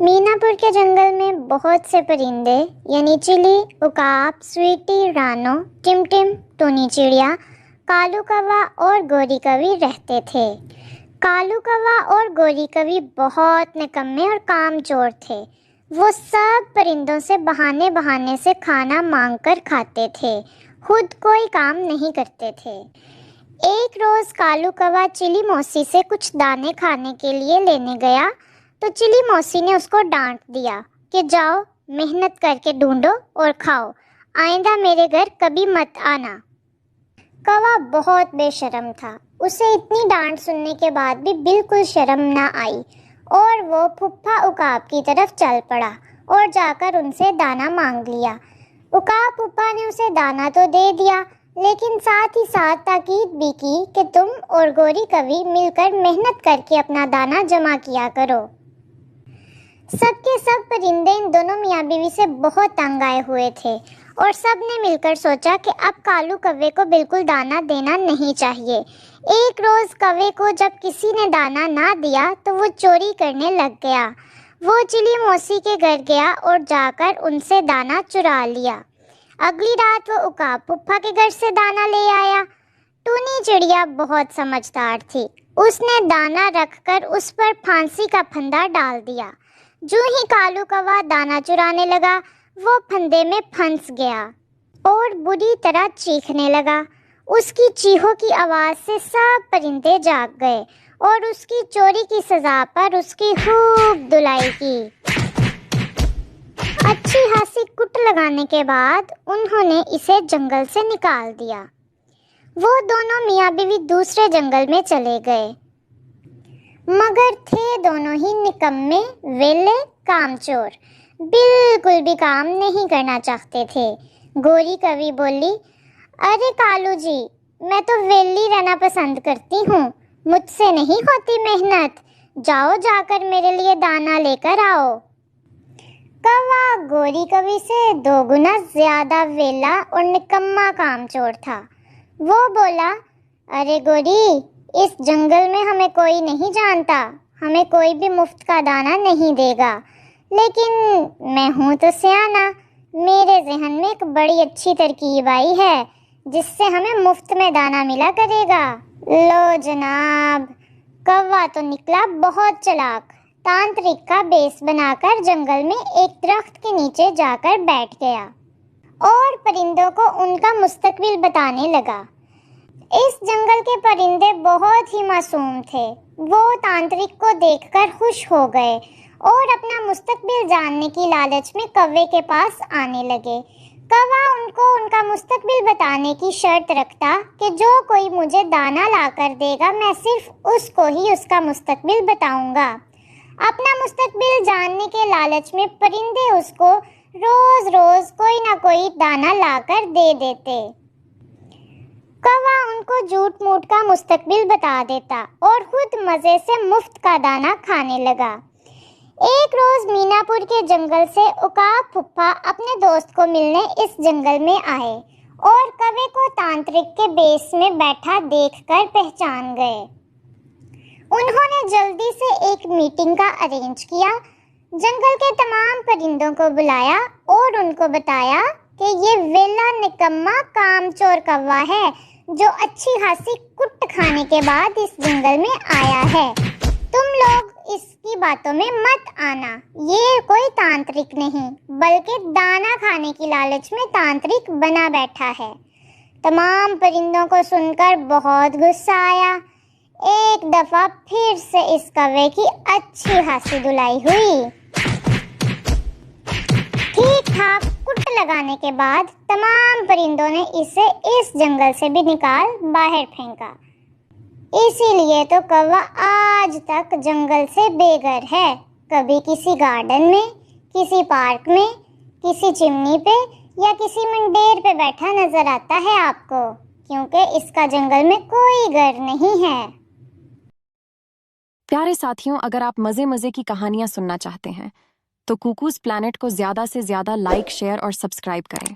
मीनापुर के जंगल में बहुत से परिंदे यानी चिली, उकाब, स्वीटी, रानो, टिमटिम, टूनी चिड़िया, कालू कौवा और गोरी कवि रहते थे। कालू कौवा और गोरी कवि बहुत निकम्मे और कामचोर थे। वो सब परिंदों से बहाने बहाने से खाना मांगकर खाते थे, खुद कोई काम नहीं करते थे। एक रोज कालू कौवा चिली मौसी से कुछ दाने खाने के लिए लेने गया तो चिली मौसी ने उसको डांट दिया कि जाओ मेहनत करके ढूंढो और खाओ, आइंदा मेरे घर कभी मत आना। कौवा बहुत बेशर्म था। उसे इतनी डांट सुनने के बाद भी बिल्कुल शर्म ना आई और वो फुफ्फा उकाब की तरफ चल पड़ा और जाकर उनसे दाना मांग लिया। उकाब फुफ्फा ने उसे दाना तो दे दिया, लेकिन साथ ही साथ ताकीद भी की कि तुम और गोरी कवि मिलकर मेहनत करके अपना दाना जमा किया करो। सबके सब परिंदे इन दोनों मियाँ बीवी से बहुत तंग आए हुए थे और सब ने मिलकर सोचा कि अब कालू कौवे को बिल्कुल दाना देना नहीं चाहिए। एक रोज कौवे को जब किसी ने दाना ना दिया तो वो चोरी करने लग गया। वो चिली मौसी के घर गया और जाकर उनसे दाना चुरा लिया। अगली रात वो उकाब फुफ्फा के घर से दाना ले आया। टूनी चिड़िया बहुत समझदार थी। उसने दाना रखकर उस पर फांसी का फंदा डाल दिया। जो ही कालू कौवा दाना चुराने लगा, वो फंदे में फंस गया और बुरी तरह चीखने लगा। उसकी चीखों की आवाज से सब परिंदे जाग गए और उसकी चोरी की सजा पर उसकी खूब धुलाई की। अच्छी खासी कुट लगाने के बाद उन्होंने इसे जंगल से निकाल दिया। वो दोनों मियाँ बीवी दूसरे जंगल में चले गए, मगर थे दोनों ही निकम्मे, वेले, कामचोर, बिल्कुल भी काम नहीं करना चाहते थे। गोरी कवि बोली, अरे कालू जी, मैं तो वेली रहना पसंद करती हूँ, मुझसे नहीं होती मेहनत, जाओ जाकर मेरे लिए दाना लेकर आओ। कौवा गोरी कवि से 2 गुना ज्यादा वेला और निकम्मा कामचोर था। वो बोला, अरे गोरी, इस जंगल में हमें कोई नहीं जानता, हमें कोई भी मुफ्त का दाना नहीं देगा, लेकिन मैं हूँ तो सियाना, मेरे जहन में एक बड़ी अच्छी तरकीब आई है जिससे हमें मुफ्त में दाना मिला करेगा। लो जनाब, कौवा तो निकला बहुत चालाक। तांत्रिक का बेस बनाकर जंगल में एक दरख्त के नीचे जाकर बैठ गया और परिंदों को उनका मुस्तकबिल बताने लगा। इस जंगल के परिंदे बहुत ही मासूम थे। वो तांत्रिक को देखकर खुश हो गए और अपना मुस्तकबिल जानने की लालच में कौवे के पास आने लगे। कौवा उनको उनका मुस्तकबिल बताने की शर्त रखता कि जो कोई मुझे दाना लाकर देगा, मैं सिर्फ उसको ही उसका मुस्तकबिल बताऊंगा। अपना मुस्तकबिल जानने के लालच में परिंदे उसको रोज रोज कोई ना कोई दाना लाकर दे देते। कौवा उनको झूठ मूठ का मुस्तकबिल बता देता और खुद मजे से मुफ्त का दाना खाने लगा। एक रोज मीनापुर के जंगल से उकाब फुफ्फा अपने दोस्त को मिलने इस जंगल में आए और कौवे को तांत्रिक के बेस में बैठा देखकर पहचान गए। उन्होंने जल्दी से एक मीटिंग का अरेंज किया, जंगल के तमाम परिंदों को बुलाया और उनको बताया कि ये वेला निकम्मा कामचोर कौवा है जो अच्छी खासी कुट खाने के बाद इस जंगल में आया है। तुम लोग इसकी बातों में मत आना, ये कोई तांत्रिक नहीं बल्कि दाना खाने की लालच में तांत्रिक बना बैठा है। तमाम परिंदों को सुनकर बहुत गुस्सा आया। एक दफा फिर से इस कौवे की अच्छी खासी धुलाई हुई। ठीक ठाक कुट लगाने के बाद तमाम परिंदों ने इसे इस जंगल से भी निकाल बाहर फेंका। इसीलिए तो कौवा आज तक जंगल से बेघर है। कभी किसी गार्डन में, किसी पार्क में, किसी चिमनी पे या किसी मंडेर पे बैठा नजर आता है आपको, क्योंकि इसका जंगल में कोई घर नहीं है। प्यारे साथियों, अगर आप मजे मजे की कहानियां सुनना चाहते हैं तो कुकूज़ प्लैनेट को ज्यादा से ज्यादा लाइक, शेयर और सब्सक्राइब करें।